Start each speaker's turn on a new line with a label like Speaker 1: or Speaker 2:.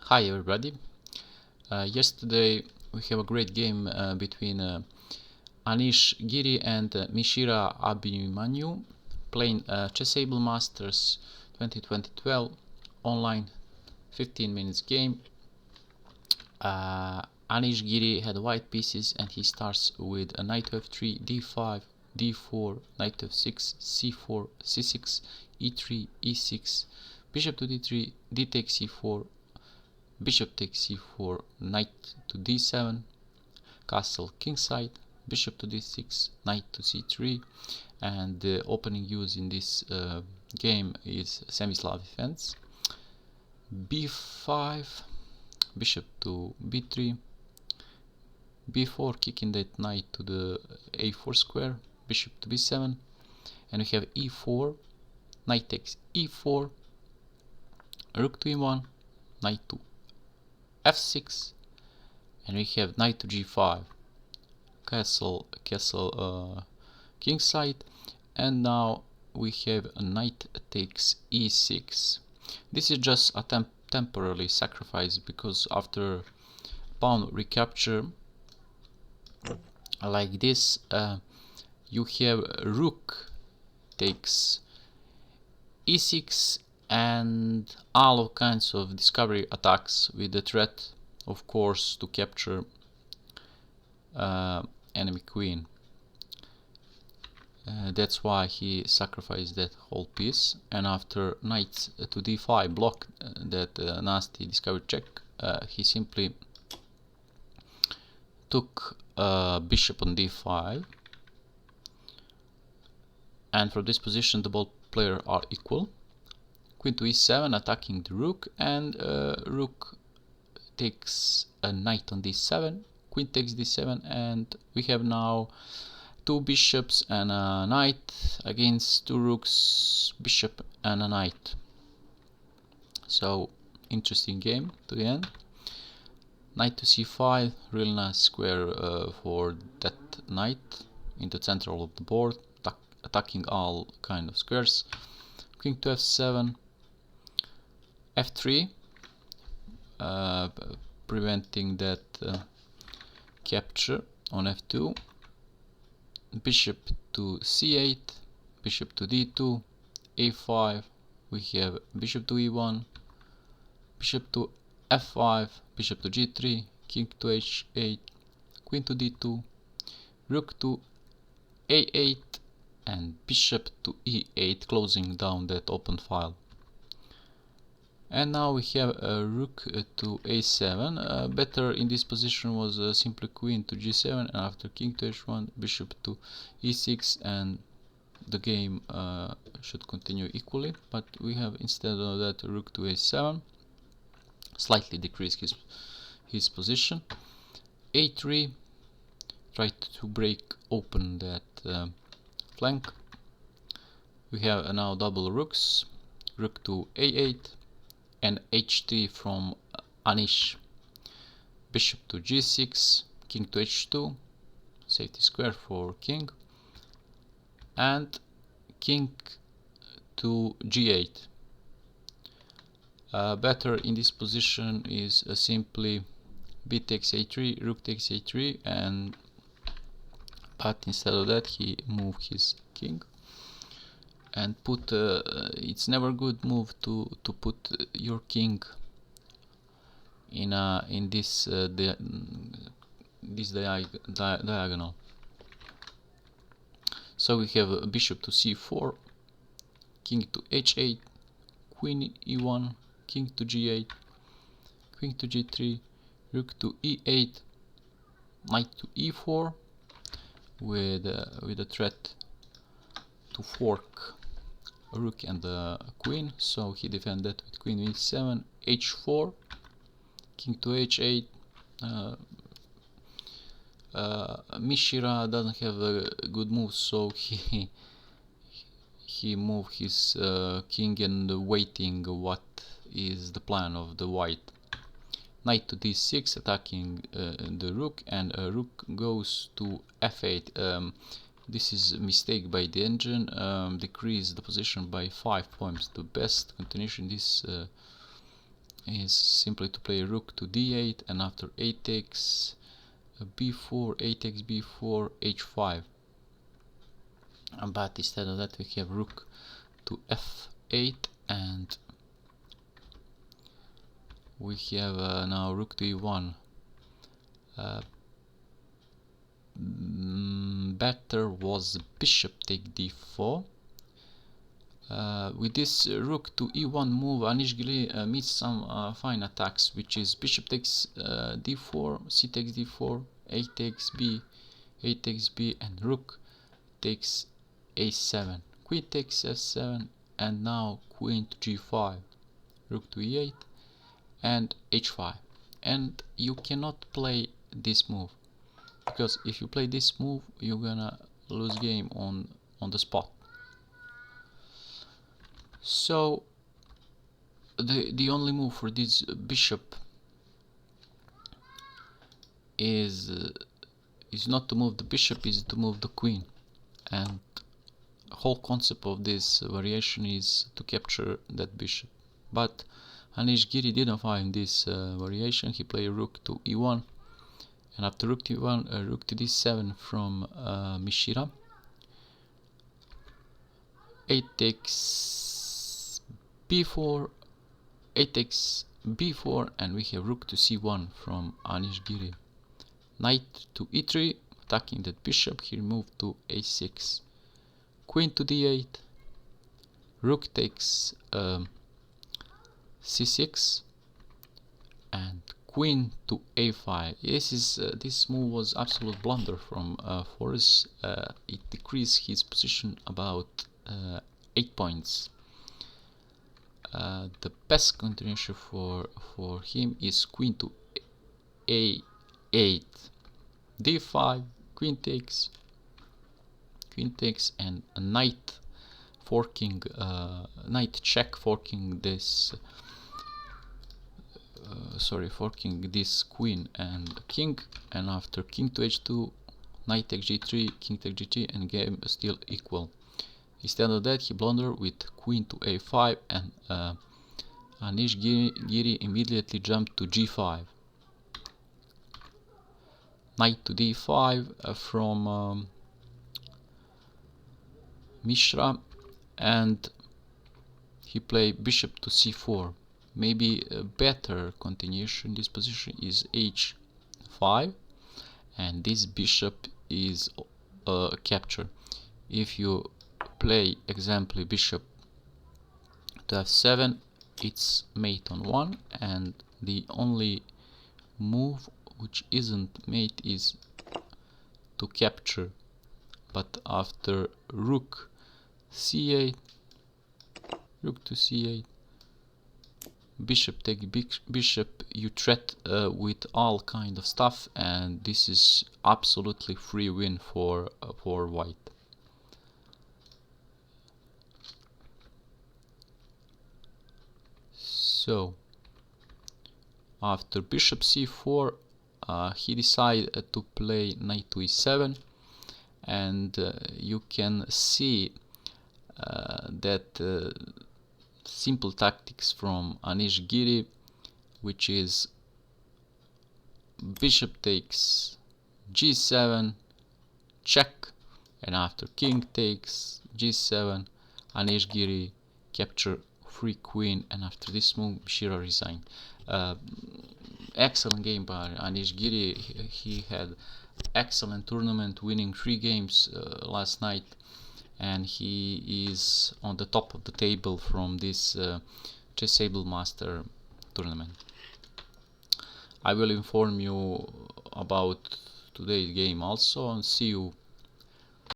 Speaker 1: Hi everybody. Yesterday we have a great game between Anish Giri and Mishra Abhimanyu playing Chessable Masters 2012 online 15 minutes game. Anish Giri had white pieces and he starts with a knight to f3, d5, d4, knight to f6, c4, c6, e3, e6, bishop to d3, d takes c4, bishop takes c4, knight to d7, castle kingside, bishop to d6, knight to c3, and the opening use in this game is semi-Slav defense. b5, bishop to b3, b4, kicking that knight to the a4 square, bishop to b7, and we have e4, knight takes e4, rook to e1, knight to f6, and we have knight to g5, castle kingside, and now we have a knight takes e6. This is just a temporarily sacrifice because after pawn recapture like this, you have rook takes e6 and all kinds of discovery attacks with the threat, of course, to capture enemy queen. That's why he sacrificed that whole piece, and after knight to d5 block that nasty discovery check, he simply took bishop on d5, and from this position the both players are equal. Queen to e7 attacking the rook, and rook takes a knight on d7, queen takes d7, and we have now two bishops and a knight against two rooks, bishop and a knight. So interesting game to the end. Knight to c5, really nice square for that knight in the center of the board, attacking all kind of squares. King to f7, f3, preventing that capture on f2, bishop to c8, bishop to d2, a5, we have bishop to e1, bishop to f5, bishop to g3, king to h8, queen to d2, rook to a8, and bishop to e8, closing down that open file. And now we have a rook to a7. Better in this position was simply queen to g7, and after king to h1, bishop to e6, and the game should continue equally. But we have instead of that rook to a7, slightly decrease his position. a3, try to break open that flank. We have now double rooks, rook to a8, and h3 from Anish, bishop to g6, king to h2, safety square for king, and king to g8. Better in this position is simply b takes a3, rook takes a3, and but instead of that he moved his king and put it's never good move to put your king in this diagonal. So we have bishop to c4, king to h8, queen e1, king to g8, queen to g3, rook to e8, knight to e4 with a threat to fork a rook and the queen, so he defended with queen e7, h4, king to h8. Mishra doesn't have a good move, so he moved his king and waiting what is the plan of the white. Knight to d6 attacking the rook, and rook goes to f8. This is a mistake by the engine, decrease the position by 5 points. The best continuation in this is simply to play rook to d8, and after 8 takes b4, 8 takes b4, h5. But instead of that we have rook to f8, and we have now rook to e1. Better was bishop take d4. With this rook to e1 move, Anish Giri meets some fine attacks, which is bishop takes d4, c takes d4, a takes b, a takes b, and rook takes a7, queen takes f7, and now queen to g5, rook to e8, and h5. And you cannot play this move, because if you play this move you're gonna lose game on the spot. So the only move for this bishop is not to move the bishop, is to move the queen, and the whole concept of this variation is to capture that bishop. But Anish Giri didn't find this variation. He played rook to e1, and after rook to e1, rook to d7 from Mishra. 8 takes b4, 8 takes b4, and we have rook to c1 from Anish Giri. Knight to e3, attacking that bishop. He moved to a6, queen to d8, rook takes c6, and queen to a5. This move was absolute blunder from Forrest. It decreased his position about 8 points. The best continuation for him is queen to a8, d5, queen takes, and a knight forking, knight check, forking this forking this queen and king, and after king to h2, knight takes g3, king takes g3, and game still equal. Instead of that, he blundered with queen to a5, and Anish Giri immediately jumped to g5. Knight to d5 from Mishra, and he played bishop to c4. Maybe a better continuation in this position is h5, and this bishop is captured. If you play example bishop to f7, it's mate on 1, and the only move which isn't mate is to capture. But after rook c8, rook to c8, bishop take bishop, you threat with all kind of stuff, and this is absolutely free win for white. So after bishop c4, he decided to play knight to e7, and you can see that simple tactics from Anish Giri, which is bishop takes g7, check, and after king takes g7, Anish Giri capture free queen, and after this move Mishra resigned. Excellent game by Anish Giri. He had excellent tournament, winning 3 games last night, and he is on the top of the table from this Chessable Master tournament. I will inform you about today's game also, and see you